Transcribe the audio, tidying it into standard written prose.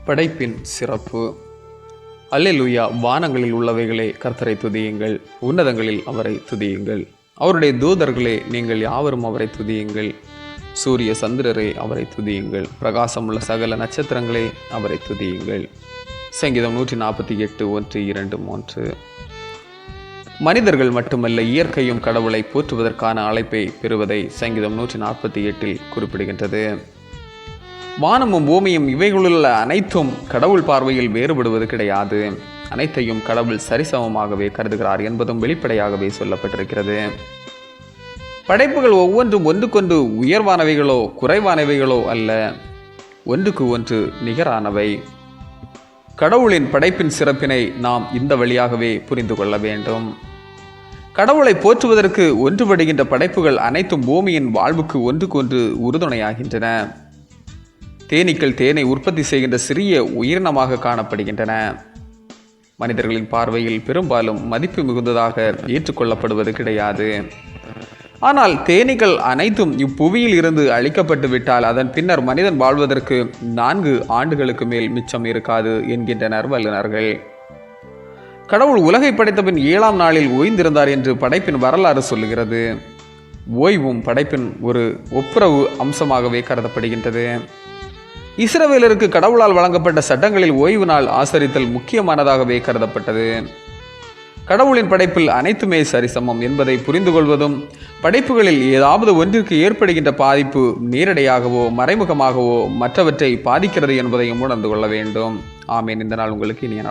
படைப்பின் சிறப்பு. அல்லேலூயா. வானங்களில் உள்ளவைகளே கர்த்தரை துதியுங்கள், உன்னதங்களில் அவரை துதியுங்கள். அவருடைய தூதர்களே, நீங்கள் யாவரும் அவரை துதியுங்கள். சூரிய சந்திரரே, அவரை துதியுங்கள். பிரகாசமுள்ள சகல நட்சத்திரங்களே, அவரை துதியுங்கள். சங்கீதம் 148 1 2 3. மனிதர்கள் மட்டுமல்ல, இயற்கையும் கடவுளை போற்றுவதற்கான அழைப்பை பெறுவதை சங்கீதம் 148 குறிப்பிடுகின்றது. வானமும் பூமியும் இவைகளுள்ள அனைத்தும் கடவுள் பார்வையில் வேறுபடுவது கிடையாது. அனைத்தையும் கடவுள் சரிசமமாகவே கருதுகிறார் என்பதும் வெளிப்படையாகவே சொல்லப்பட்டிருக்கிறது. படைப்புகள் ஒவ்வொன்றும் ஒன்றுக்கொன்று உயர்வானவைகளோ குறைவானவைகளோ அல்ல, ஒன்றுக்கு ஒன்று நிகரானவை. கடவுளின் படைப்பின் சிறப்பினை நாம் இந்த வழியாகவே புரிந்து கொள்ள வேண்டும். கடவுளை போற்றுவதற்கு ஒன்றுபடுகின்ற படைப்புகள் அனைத்தும் பூமியின் வாழ்வுக்கு ஒன்றுக்கொன்று உறுதுணையாகின்றன. தேனீக்கள் தேனை உற்பத்தி செய்கின்ற சிறிய உயிரினமாக காணப்படுகின்றன. மனிதர்களின் பார்வையில் பெரும்பாலும் மதிப்பு மிகுந்ததாக ஏற்றுக்கொள்ளப்படுவது கிடையாது. ஆனால் தேனீக்கள் அனைத்தும் இப்புவியில் இருந்து அழிக்கப்பட்டு விட்டால் அதன் பின்னர் மனிதன் வாழ்வதற்கு 4 ஆண்டுகளுக்கு மேல் மிச்சம் இருக்காது என்கின்றனர் வல்லுநர்கள். கடவுள் உலகை படைத்த பின் 7ஆம் நாளில் ஓய்ந்திருந்தார் என்று படைப்பின் வரலாறு சொல்லுகிறது. ஓய்வும் படைப்பின் ஒரு ஒப்புரவு அம்சமாகவே கருதப்படுகின்றது. இஸ்ரவேலருக்கு கடவுளால் வழங்கப்பட்ட சட்டங்களில் ஓய்வு நாள் ஆசரித்தல் முக்கியமானதாகவே கருதப்பட்டது. கடவுளின் படைப்பில் அனைத்துமே சரிசமம் என்பதை புரிந்து கொள்வதும், படைப்புகளில் ஏதாவது ஒன்றிற்கு ஏற்படுகின்ற பாதிப்பு நேரடியாகவோ மறைமுகமாகவோ மற்றவற்றை பாதிக்கிறது என்பதையும் உணர்ந்து கொள்ள வேண்டும். ஆமேன். இந்த நாள் உங்களுக்கு இனிய நாள்.